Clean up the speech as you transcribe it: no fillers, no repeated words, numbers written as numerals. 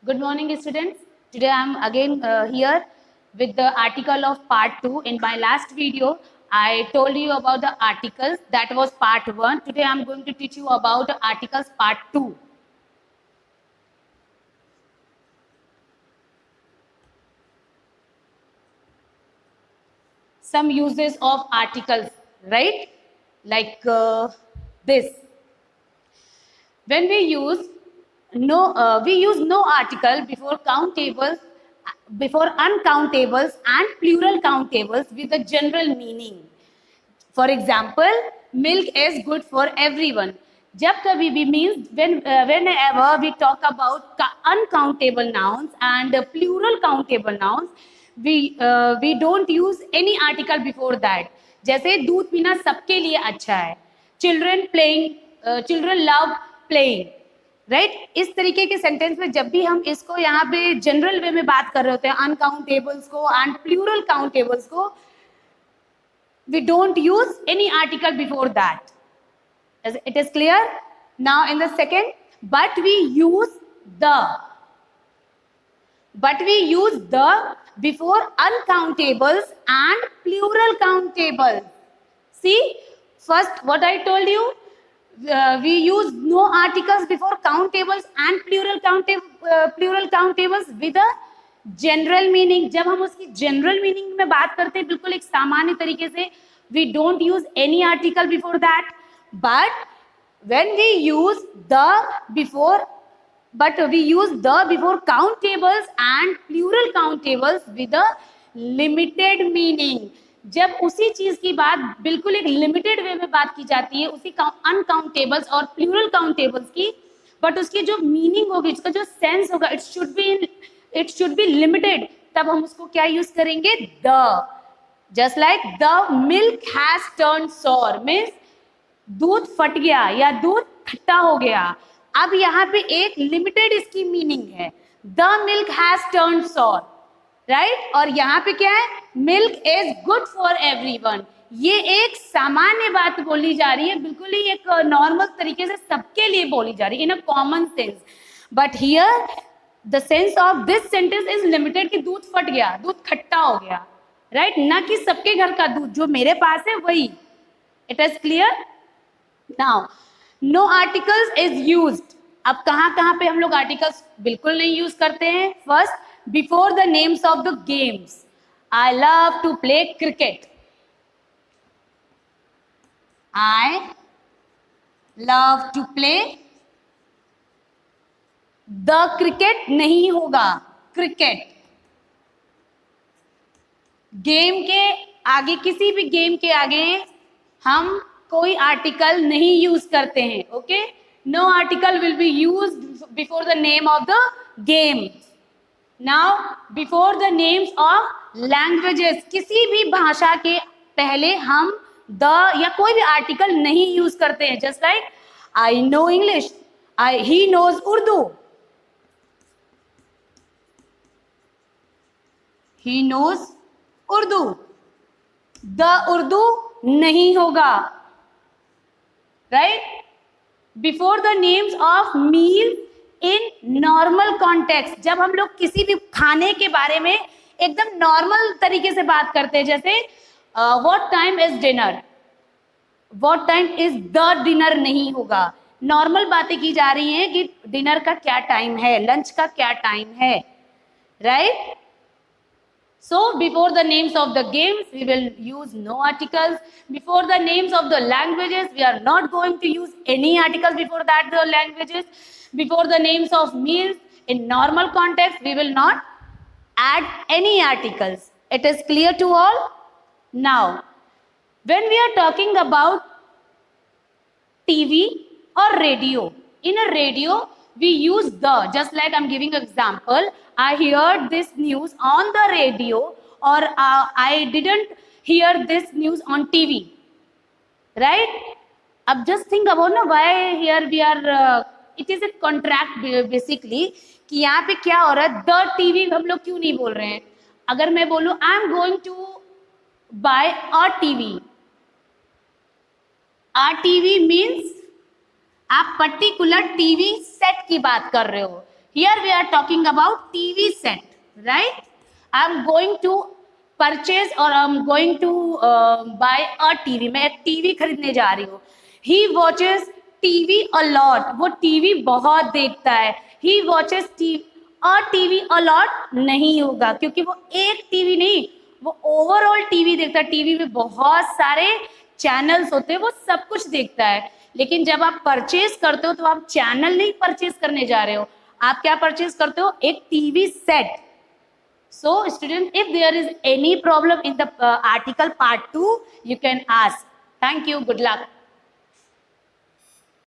Good morning, students. Today I am again here with the article of part 2. In my last video, I told you about the articles. That was part 1. Today I am going to teach you about the articles part 2. Some uses of articles, right? Like this. When we use no article before countables, before uncountables and plural countables with a general meaning. For example, milk is good for everyone. जब कभी भी means whenever we talk about uncountable nouns and plural countable nouns, we don't use any article before that. जैसे दूध पीना सबके लिए अच्छा है. Children love playing. राइट इस तरीके के सेंटेंस में जब भी हम इसको यहाँ पे जनरल वे में बात कर रहे होते हैं अनकाउंटेबल्स को एंड प्लूरल काउंटेबल्स को, we don't use any article before that. It is clear? Now in the second, but we use the before uncountables and plural countables. See, first what I told you, we use no articles before countables and plural countables with a general meaning. जब हम उसकी general meaning में बात करते हैं बिल्कुल एक सामान्य तरीके से, we don't use any article before that. But when we use the before countables and plural countables with a limited meaning. जब उसी चीज की बात बिल्कुल एक लिमिटेड वे में बात की जाती है उसी अनकाउंटेबल्स और प्लूरल काउंटेबल्स की, बट उसकी जो मीनिंग होगी, उसका जो सेंस होगा, इट शुड बी लिमिटेड, तब हम उसको क्या यूज करेंगे? The. Just like the milk has turn sour means दूध फट गया या दूध खट्टा हो गया. अब यहाँ पे एक लिमिटेड इसकी मीनिंग है, the milk has turn sour, right. और यहाँ पे क्या है? Milk is good for everyone. ये एक सामान्य बात बोली जा रही है, बिल्कुल ही एक नॉर्मल तरीके से सबके लिए बोली जा रही है in a common sense. But here the sense of this sentence is limited कि दूध फट गया, दूध खट्टा हो गया, राइट. ना कि सबके घर का दूध जो मेरे पास है वही. It is clear? Now no articles is used. अब कहाँ पे हम लोग आर्टिकल्स बिल्कुल नहीं यूज करते हैं? First, before the names of the games. I love to play cricket. I love to play. The cricket नहीं होगा, cricket. गेम के आगे, किसी भी गेम के आगे हम कोई आर्टिकल नहीं यूज करते हैं. Okay, no article will be used before the name of the game. Now before the names of languages, किसी भी भाषा के पहले हम द या कोई भी आर्टिकल नहीं यूज करते हैं. Just like I know English, he knows Urdu, he knows Urdu. The Urdu नहीं होगा, right. Before the names of meal in normal context, जब हम लोग किसी भी खाने के बारे में एकदम नॉर्मल तरीके से बात करते हैं, जैसे what time is dinner, what time is the dinner नहीं होगा. नॉर्मल बातें की जा रही हैं कि डिनर का क्या टाइम है, लंच का क्या टाइम है, right. So before the names of the games we will use no articles. Before the names of the languages we are not going to use any articles before that the languages. Before the names of meals in normal context we will not add any articles. It is clear to all? Now when we are talking about TV or radio, in a radio we use the, just like I'm giving an example, I heard this news on the radio, or I didn't hear this news on TV, right. अब just think about ना, why here we are it is a contract basically कि यहाँ पे क्या हो रहा है, the TV हम लोग क्यों नहीं बोल रहे हैं? अगर मैं बोलूँ I am going to buy a TV, a TV means आप पर्टिकुलर टीवी सेट की बात कर रहे हो. Here we are talking about TV set, right? I'm going to purchase or I'm going to buy a TV. मैं एक TV खरीदने जा रही हूँ. He watches TV a lot. वो टीवी बहुत देखता है. He watches TV a lot नहीं होगा, क्योंकि वो एक टीवी नहीं, वो ओवरऑल टीवी देखता है. टीवी में बहुत सारे चैनल्स होते हैं, वो सब कुछ देखता है. लेकिन जब आप परचेज करते हो तो आप चैनल नहीं परचेज करने जा रहे हो, आप क्या परचेज करते हो? एक TV set. So students, if there is any problem in the article part 2, you can ask. Thank you. Good luck.